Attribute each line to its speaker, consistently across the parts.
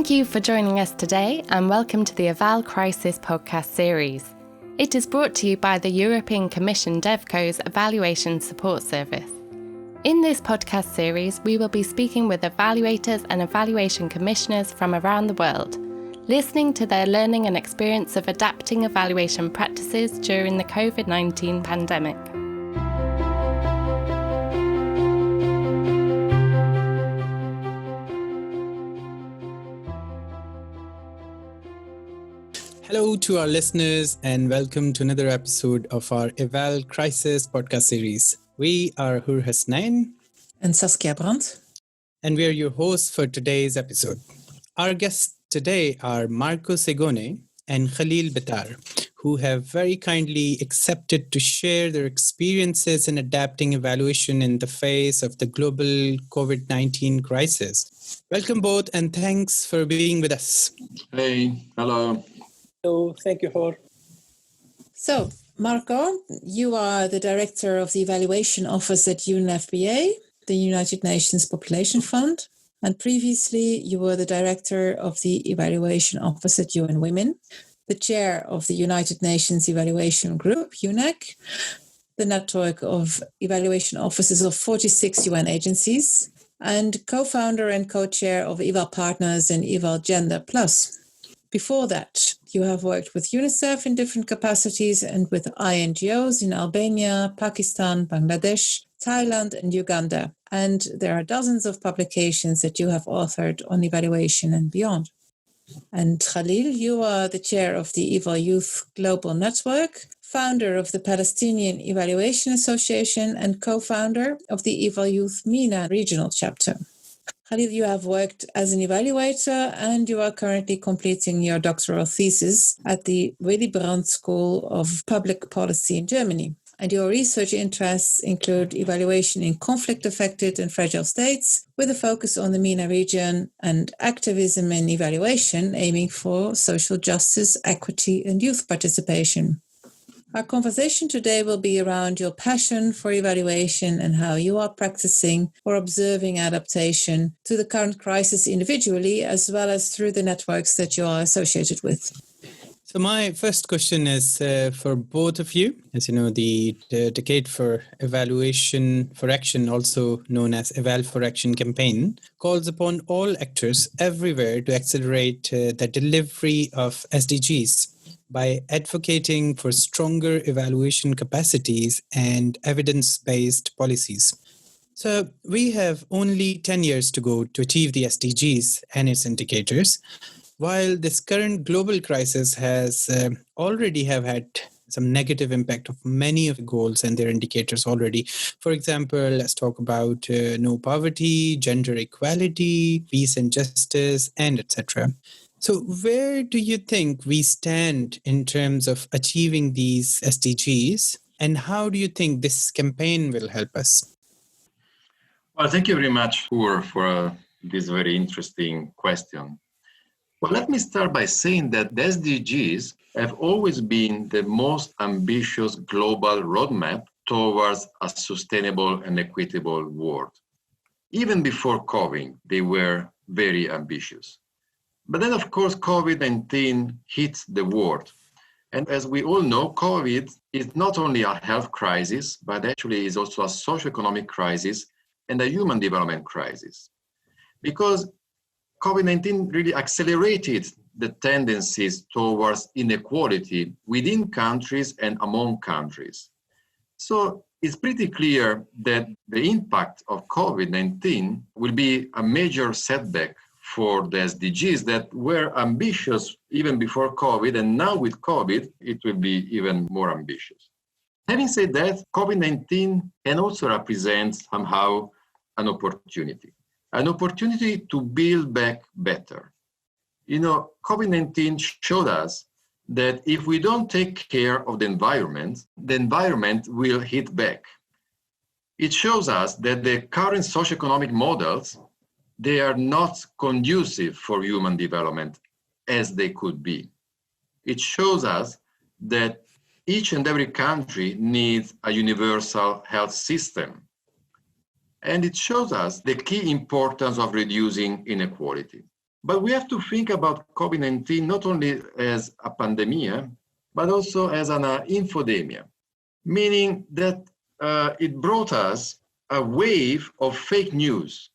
Speaker 1: Thank you for joining us today and welcome to the Eval Crisis podcast series. It is brought to you by the European Commission DevCo's Evaluation Support Service. In this podcast series, we will be speaking with evaluators and evaluation commissioners from around the world, listening to their learning and experience of adapting evaluation practices during the COVID-19 pandemic.
Speaker 2: Hello to our listeners and welcome to another episode of our Eval Crisis podcast series. We are Hur Hasnain
Speaker 3: and Saskia Brandt,
Speaker 2: and we are your hosts for today's episode. Our guests today are Marco Segone and Khalil Bitar, who have very kindly accepted to share their experiences in adapting evaluation in the face of the global COVID-19 crisis. Welcome both and thanks for being with us.
Speaker 4: Hey, hello.
Speaker 5: So, thank you, Hor.
Speaker 3: So, Marco, you are the director of the Evaluation Office at UNFPA, the United Nations Population Fund, and previously you were the director of the Evaluation Office at UN Women, the chair of the United Nations Evaluation Group, UNEC, the network of evaluation offices of 46 UN agencies, and co-founder and co-chair of Eval Partners and Eval Gender Plus. Before that, you have worked with UNICEF in different capacities and with INGOs in Albania, Pakistan, Bangladesh, Thailand, and Uganda. And there are dozens of publications that you have authored on evaluation and beyond. And Khalil, you are the chair of the EvalYouth Global Network, founder of the Palestinian Evaluation Association, and co-founder of the EvalYouth MENA regional chapter. Khalil, you have worked as an evaluator and you are currently completing your doctoral thesis at the Willy Brandt School of Public Policy in Germany. And your research interests include evaluation in conflict-affected and fragile states with a focus on the MENA region and activism in evaluation aiming for social justice, equity, and youth participation. Our conversation today will be around your passion for evaluation and how you are practicing or observing adaptation to the current crisis individually, as well as through the networks that you are associated with.
Speaker 2: So my first question is for both of you. As you know, the Decade for Eval4Action, also known as Eval4Action campaign, calls upon all actors everywhere to accelerate the delivery of SDGs by advocating for stronger evaluation capacities and evidence-based policies. So we have only 10 years to go to achieve the SDGs and its indicators, while this current global crisis has already have had some negative impact of many of the goals and their indicators already. For example, let's talk about no poverty, gender equality, peace and justice, and etc. So where do you think we stand in terms of achieving these SDGs, and how do you think this campaign will help us?
Speaker 4: Well, thank you very much for this very interesting question. Well, let me start by saying that the SDGs have always been the most ambitious global roadmap towards a sustainable and equitable world. Even before COVID, they were very ambitious. But then, of course, COVID-19 hit the world. And as we all know, COVID is not only a health crisis, but actually is also a socioeconomic crisis and a human development crisis. Because COVID-19 really accelerated the tendencies towards inequality within countries and among countries. So it's pretty clear that the impact of COVID-19 will be a major setback for the SDGs that were ambitious even before COVID, and now with COVID, it will be even more ambitious. Having said that, COVID-19 can also represent somehow an opportunity to build back better. You know, COVID-19 showed us that if we don't take care of the environment will hit back. It shows us that the current socioeconomic models, they are not conducive for human development as they could be. It shows us that each and every country needs a universal health system. And it shows us the key importance of reducing inequality. But we have to think about COVID-19 not only as a pandemic, but also as an infodemia, meaning that it brought us a wave of fake news.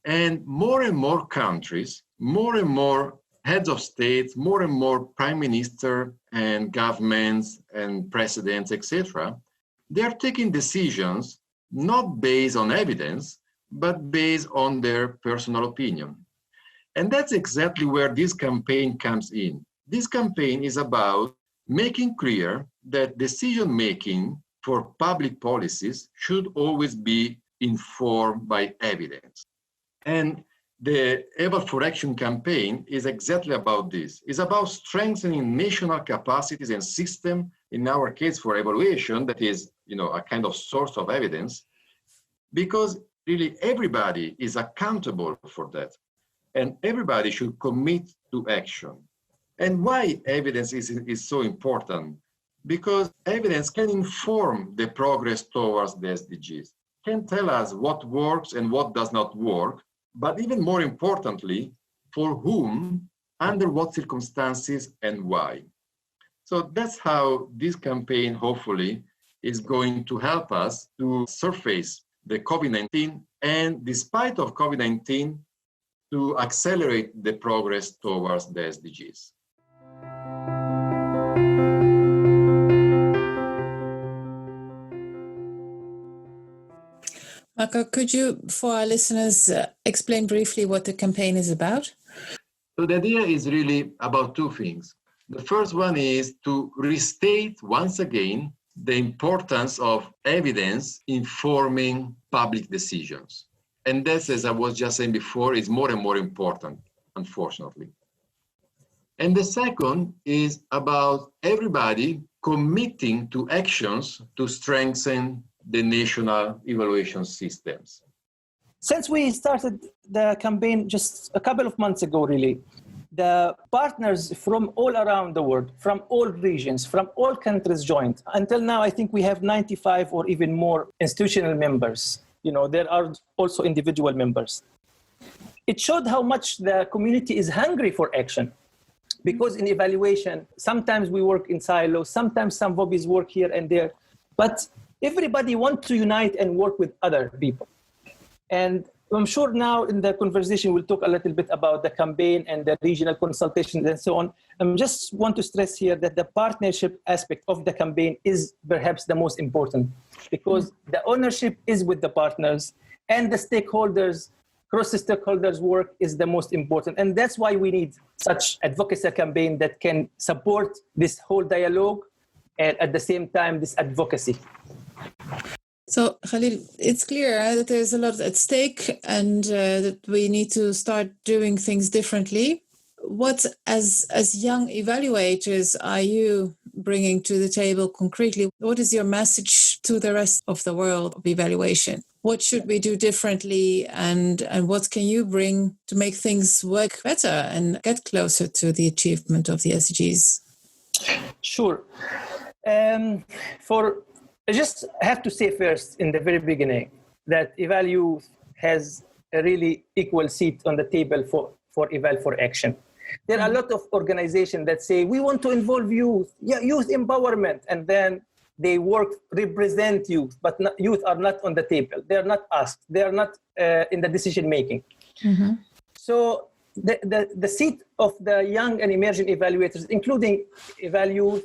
Speaker 4: And more countries, more and more heads of states, more and more prime minister and governments and presidents, etc., they are taking decisions not based on evidence, but based on their personal opinion. And that's exactly where this campaign comes in. This campaign is about making clear that decision-making for public policies should always be informed by evidence. And the Eval4Action campaign is exactly about this. It's about strengthening national capacities and system, in our case for evaluation, that is, a kind of source of evidence, because really everybody is accountable for that. And everybody should commit to action. And why evidence is so important? Because evidence can inform the progress towards the SDGs, can tell us what works and what does not work, but even more importantly, for whom, under what circumstances, and why. So that's how this campaign, hopefully, is going to help us to surface the COVID-19 and, despite of COVID-19, to accelerate the progress towards the SDGs.
Speaker 3: Marco, could you, for our listeners, explain briefly what the campaign is about?
Speaker 4: So the idea is really about two things. The first one is to restate once again the importance of evidence informing public decisions. And that's, as I was just saying before, is more and more important, unfortunately. And the second is about everybody committing to actions to strengthen the national evaluation systems.
Speaker 5: Since we started the campaign just a couple of months ago, really, the partners from all around the world, from all regions, from all countries joined. Until now, I think we have 95 or even more institutional members. There are also individual members. It showed how much the community is hungry for action. Because in evaluation, sometimes we work in silos, sometimes some bodies work here and there, but everybody wants to unite and work with other people. And I'm sure now in the conversation, we'll talk a little bit about the campaign and the regional consultations and so on. I just want to stress here that the partnership aspect of the campaign is perhaps the most important, because the ownership is with the partners and the stakeholders, cross-stakeholders work is the most important. And that's why we need such advocacy campaign that can support this whole dialogue and at the same time, this advocacy.
Speaker 3: So, Khalil, it's clear that there's a lot at stake and that we need to start doing things differently. What, as young evaluators, are you bringing to the table concretely? What is your message to the rest of the world of evaluation? What should we do differently, and what can you bring to make things work better and get closer to the achievement of the SDGs?
Speaker 5: Sure. I just have to say first in the very beginning that EvalYouth has a really equal seat on the table for Eval4Action. There are a lot of organizations that say, we want to involve youth, youth empowerment, and then they represent youth, but youth are not on the table. They are not asked. They are not in the decision making. Mm-hmm. So the seat of the young and emerging evaluators, including EvalYouth,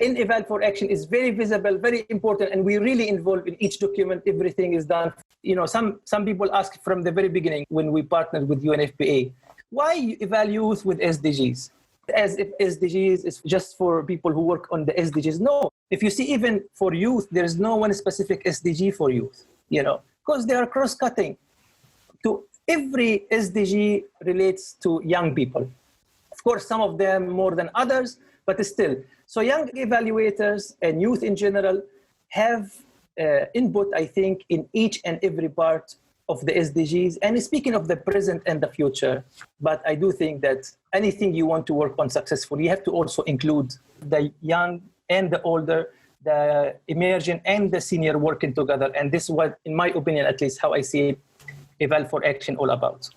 Speaker 5: in Eval4Action is very visible, very important, and we really involve in each document. Everything is done. Some people ask from the very beginning when we partnered with UNFPA, why EvalYouth with SDGs? As if SDGs is just for people who work on the SDGs. No, if you see even for youth, there's no one specific SDG for youth, because they are cross-cutting. To every SDG relates to young people. Of course, some of them more than others, but still. So young evaluators and youth in general have input, I think, in each and every part of the SDGs. And speaking of the present and the future, but I do think that anything you want to work on successfully, you have to also include the young and the older, the emerging and the senior working together. And this is what, in my opinion, at least how I see Eval4Action all about.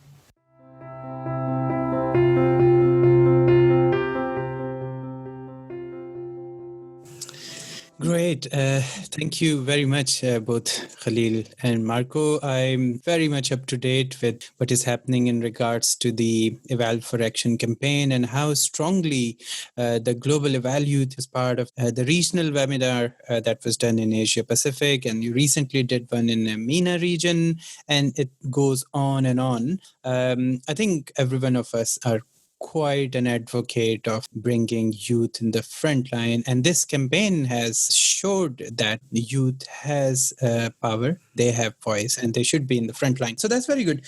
Speaker 2: Great. Thank you very much, both Khalil and Marco. I'm very much up to date with what is happening in regards to the Eval4Action campaign and how strongly the Global EvalYouth is part of the regional webinar that was done in Asia Pacific. And you recently did one in the MENA region, and it goes on and on. I think every one of us are quite an advocate of bringing youth in the front line, and this campaign has showed that the youth has power, they have voice, and they should be in the front line. So that's very good.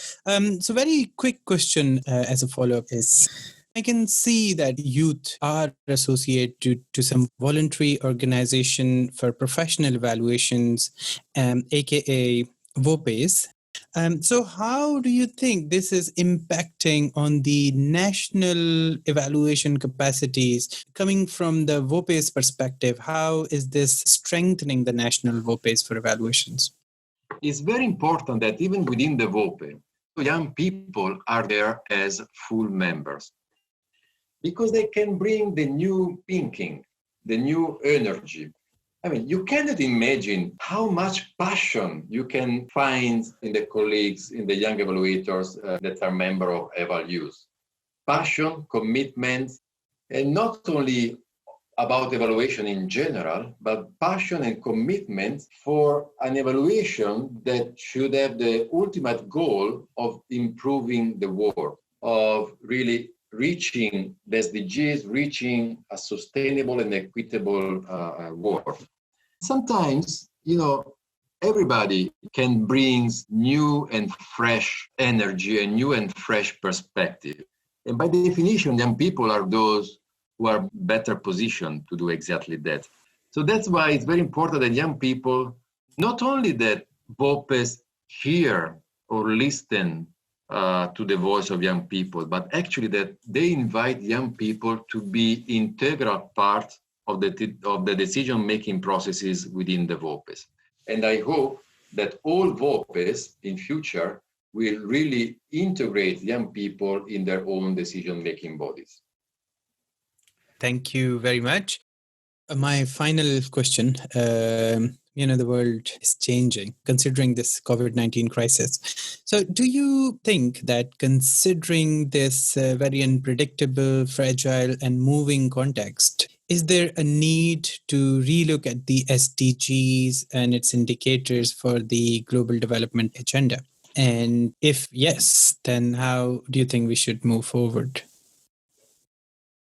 Speaker 2: So very quick question as a follow-up is, I can see that youth are associated to some voluntary organization for professional evaluations, aka VOPEs. So how do you think this is impacting on the national evaluation capacities coming from the VOPEs perspective? How is this strengthening the national VOPEs for evaluations?
Speaker 4: It's very important that even within the VOPE, young people are there as full members because they can bring the new thinking, the new energy. I mean, you cannot imagine how much passion you can find in the colleagues, in the young evaluators that are members of EvalYouth. Passion, commitment, and not only about evaluation in general, but passion and commitment for an evaluation that should have the ultimate goal of improving the world, of really reaching the SDGs, reaching a sustainable and equitable world. Sometimes, everybody can bring new and fresh energy, a new and fresh perspective. And by definition, young people are those who are better positioned to do exactly that. So that's why it's very important that young people, not only that VOPEs hear or listen to the voice of young people, but actually that they invite young people to be integral part of the decision-making processes within the VOPEs. And I hope that all VOPEs in future will really integrate young people in their own decision-making bodies.
Speaker 2: Thank you very much. My final question, the world is changing considering this COVID-19 crisis. So do you think that considering this very unpredictable, fragile and moving context, is there a need to relook at the SDGs and its indicators for the global development agenda? And if yes, then how do you think we should move forward?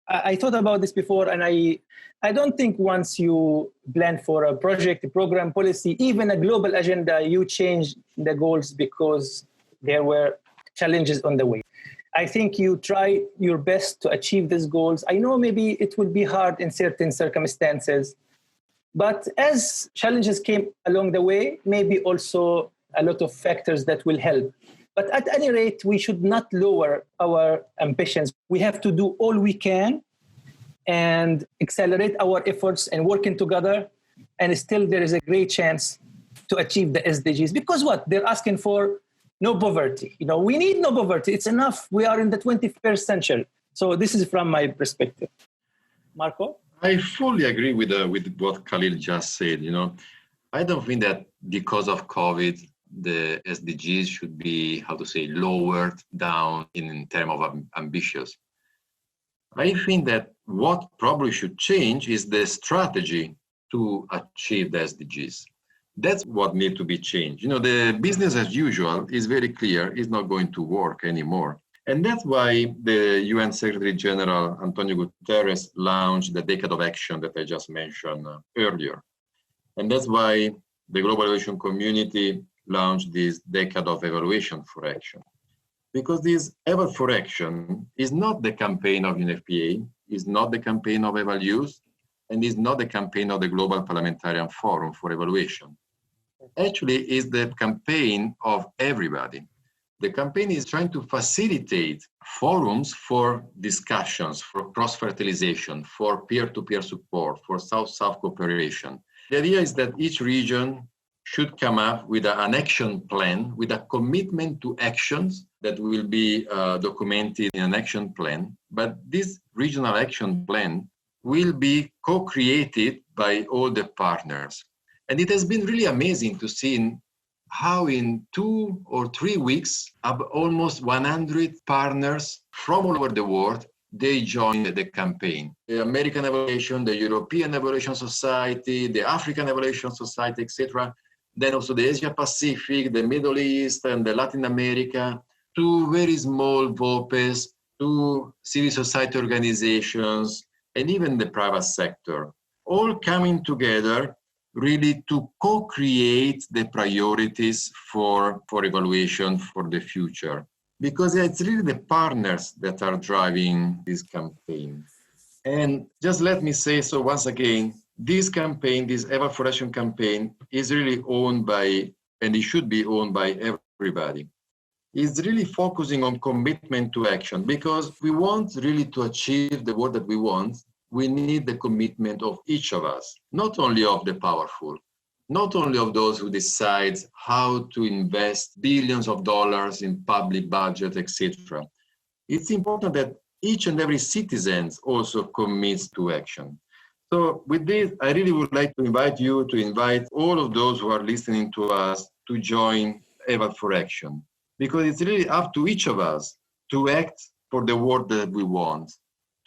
Speaker 5: I thought about this before, and I don't think once you plan for a project, a program, policy, even a global agenda, you change the goals because there were challenges on the way. I think you try your best to achieve these goals. I know maybe it will be hard in certain circumstances, but as challenges came along the way, maybe also a lot of factors that will help. But at any rate, we should not lower our ambitions. We have to do all we can and accelerate our efforts and working together. And still there is a great chance to achieve the SDGs. Because what? They're asking for no poverty. We need no poverty. It's enough. We are in the 21st century. So this is from my perspective. Marco?
Speaker 4: I fully agree with what Khalil just said. I don't think that because of COVID, the SDGs should be, lowered down in terms of ambitious. I think that what probably should change is the strategy to achieve the SDGs. That's what needs to be changed. The business as usual is very clear, is not going to work anymore. And that's why the UN Secretary General, Antonio Guterres, launched the Decade of Action that I just mentioned earlier. And that's why the global evaluation community launched this Decade of Evaluation for Action. Because this Eval4Action is not the campaign of UNFPA, is not the campaign of EvalYouth, and is not the campaign of the Global Parliamentarian Forum for Evaluation. Actually, is the campaign of everybody. The campaign is trying to facilitate forums for discussions, for cross-fertilization, for peer-to-peer support, for South-South cooperation. The idea is that each region should come up with an action plan, with a commitment to actions that will be documented in an action plan. But this regional action plan will be co-created by all the partners. And it has been really amazing to see how in 2 or 3 weeks, almost 100 partners from all over the world, they joined the campaign. The American Evaluation, the European Evaluation Society, the African Evaluation Society, etc. Then also the Asia Pacific, the Middle East, and the Latin America, to very small VOPEs, to civil society organizations, and even the private sector, all coming together really to co-create the priorities for evaluation for the future. Because it's really the partners that are driving this campaign. And just let me say so once again, this campaign, this Eval4Action campaign, is really owned by, and it should be owned by everybody. It's really focusing on commitment to action, because we want really to achieve the work that we want. We need the commitment of each of us, not only of the powerful, not only of those who decide how to invest billions of dollars in public budget, etc. It's important that each and every citizen also commits to action. So with this, I really would like to invite all of those who are listening to us to join Eval4Action, because it's really up to each of us to act for the world that we want,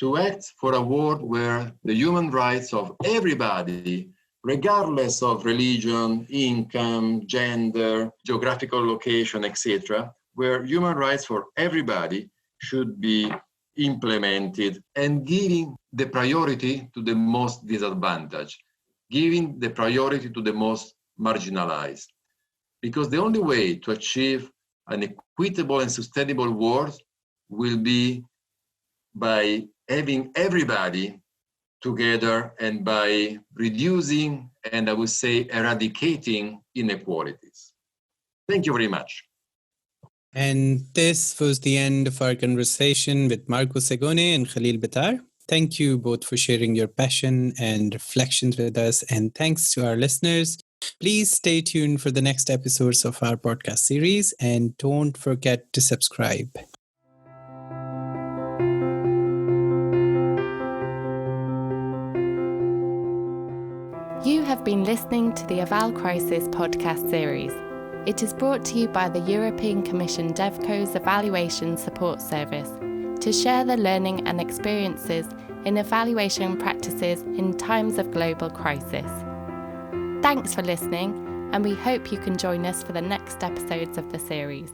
Speaker 4: to act for a world where the human rights of everybody, regardless of religion, income, gender, geographical location, etc., where human rights for everybody should be implemented, and giving the priority to the most disadvantaged, giving the priority to the most marginalized. Because the only way to achieve an equitable and sustainable world will be by having everybody together and by reducing, and I would say eradicating, inequalities. Thank you very much.
Speaker 2: And this was the end of our conversation with Marco Segone and Khalil Bitar. Thank you both for sharing your passion and reflections with us. And thanks to our listeners. Please stay tuned for the next episodes of our podcast series, and don't forget to subscribe.
Speaker 1: You have been listening to the Eval Crisis podcast series. It is brought to you by the European Commission DevCo's Evaluation Support Service to share the learning and experiences in evaluation practices in times of global crisis. Thanks for listening, and we hope you can join us for the next episodes of the series.